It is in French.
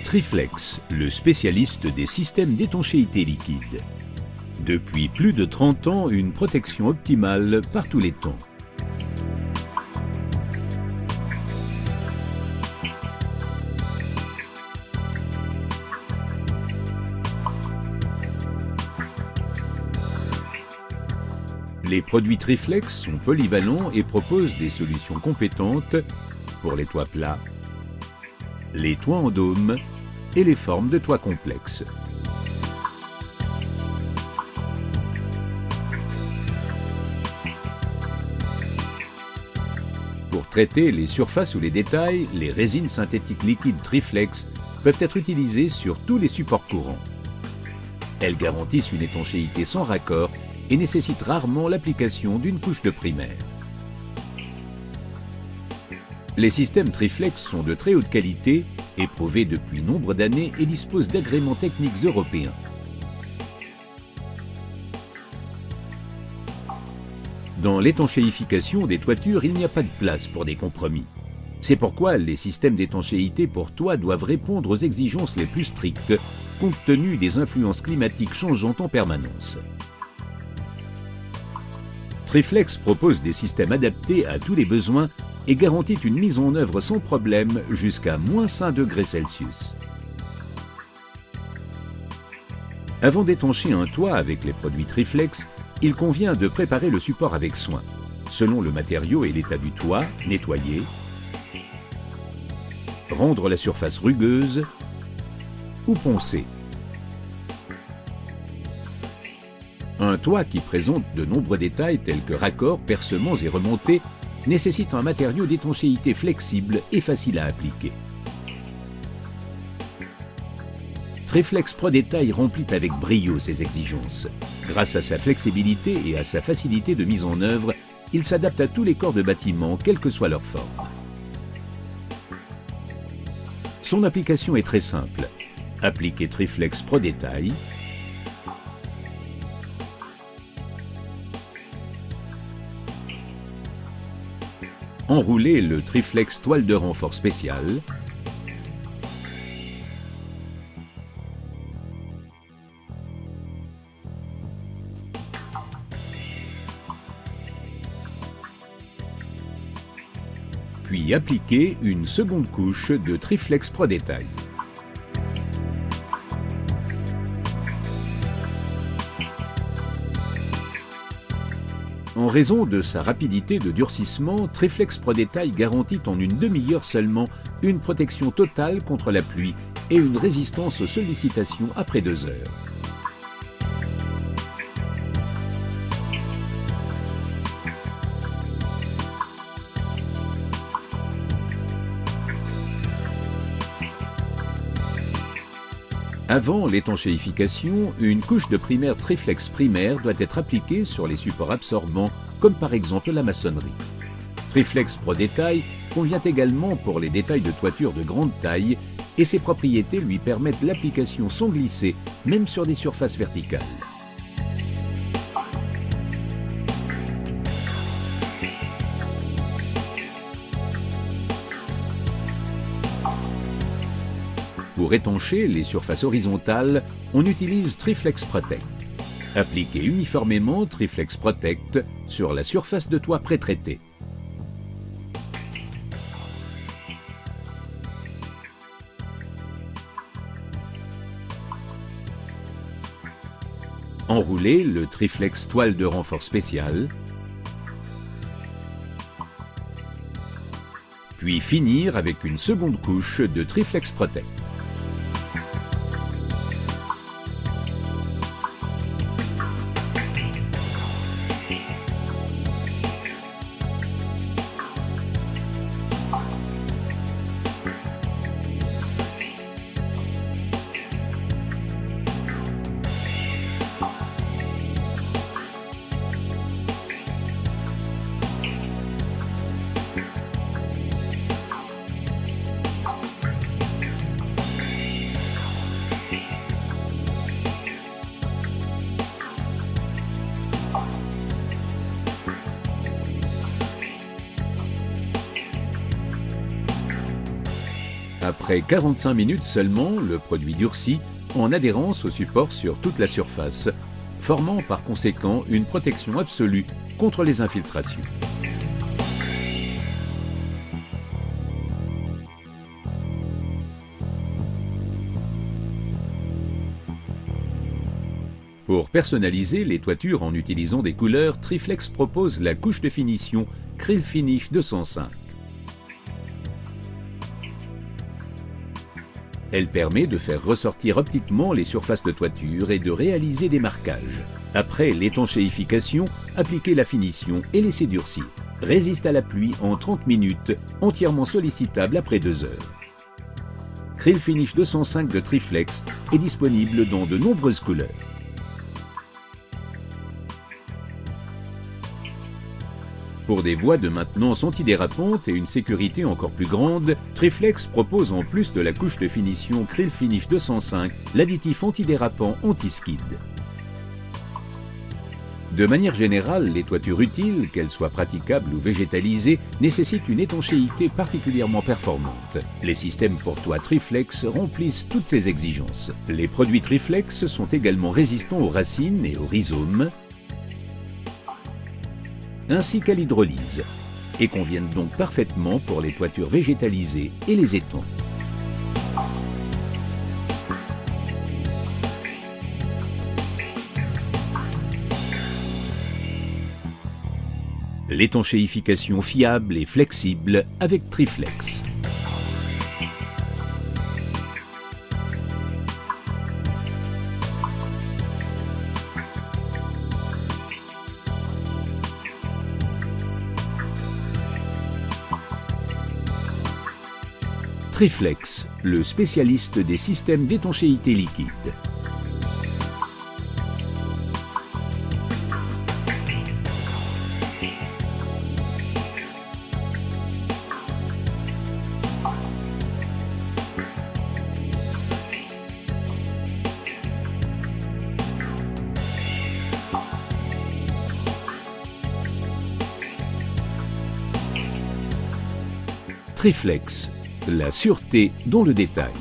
Triflex, le spécialiste des systèmes d'étanchéité liquide. Depuis plus de 30 ans, une protection optimale par tous les temps. Les produits Triflex sont polyvalents et proposent des solutions compétentes pour les toits plats, les toits en dôme et les formes de toits complexes. Pour traiter les surfaces ou les détails, les résines synthétiques liquides Triflex peuvent être utilisées sur tous les supports courants. Elles garantissent une étanchéité sans raccord et nécessitent rarement l'application d'une couche de primaire. Les systèmes Triflex sont de très haute qualité, éprouvés depuis nombre d'années et disposent d'agréments techniques européens. Dans l'étanchéification des toitures, il n'y a pas de place pour des compromis. C'est pourquoi les systèmes d'étanchéité pour toit doivent répondre aux exigences les plus strictes, compte tenu des influences climatiques changeantes en permanence. Triflex propose des systèmes adaptés à tous les besoins et garantit une mise en œuvre sans problème jusqu'à -5 degrés Celsius. Avant d'étancher un toit avec les produits Triflex, il convient de préparer le support avec soin, selon le matériau et l'état du toit, nettoyer, rendre la surface rugueuse ou poncer. Un toit qui présente de nombreux détails tels que raccords, percements et remontées nécessite un matériau d'étanchéité flexible et facile à appliquer. Triflex Pro Détail remplit avec brio ces exigences. Grâce à sa flexibilité et à sa facilité de mise en œuvre, il s'adapte à tous les corps de bâtiment, quelle que soit leur forme. Son application est très simple. Appliquez Triflex Pro Détail, enroulez le Triflex toile de renfort spéciale, puis appliquez une seconde couche de Triflex Pro Détail. En raison de sa rapidité de durcissement, Triflex Pro Détail garantit en une demi-heure seulement une protection totale contre la pluie et une résistance aux sollicitations après 2 heures. Avant l'étanchéification, une couche de primaire Triflex primaire doit être appliquée sur les supports absorbants, comme par exemple la maçonnerie. Triflex Pro Détail convient également pour les détails de toiture de grande taille et ses propriétés lui permettent l'application sans glisser, même sur des surfaces verticales. Pour étancher les surfaces horizontales, on utilise Triflex Protect. Appliquez uniformément Triflex Protect sur la surface de toit pré-traitée. Enroulez le Triflex toile de renfort spécial, puis finir avec une seconde couche de Triflex Protect. Après 45 minutes seulement, le produit durcit en adhérence au support sur toute la surface, formant par conséquent une protection absolue contre les infiltrations. Pour personnaliser les toitures en utilisant des couleurs, Triflex propose la couche de finition Krill Finish 205. Elle permet de faire ressortir optiquement les surfaces de toiture et de réaliser des marquages. Après l'étanchéification, appliquez la finition et laissez durcir. Résiste à la pluie en 30 minutes, entièrement sollicitable après 2 heures. Krill Finish 205 de Triflex est disponible dans de nombreuses couleurs. Pour des voies de maintenance antidérapantes et une sécurité encore plus grande, Triflex propose en plus de la couche de finition Krill Finish 205 l'additif antidérapant anti-skid. De manière générale, les toitures utiles, qu'elles soient praticables ou végétalisées, nécessitent une étanchéité particulièrement performante. Les systèmes pour toits Triflex remplissent toutes ces exigences. Les produits Triflex sont également résistants aux racines et aux rhizomes, ainsi qu'à l'hydrolyse, et conviennent donc parfaitement pour les toitures végétalisées et les étangs. L'étanchéification fiable et flexible avec Triflex. Triflex, le spécialiste des systèmes d'étanchéité liquide. Triflex, la sûreté dans le détail.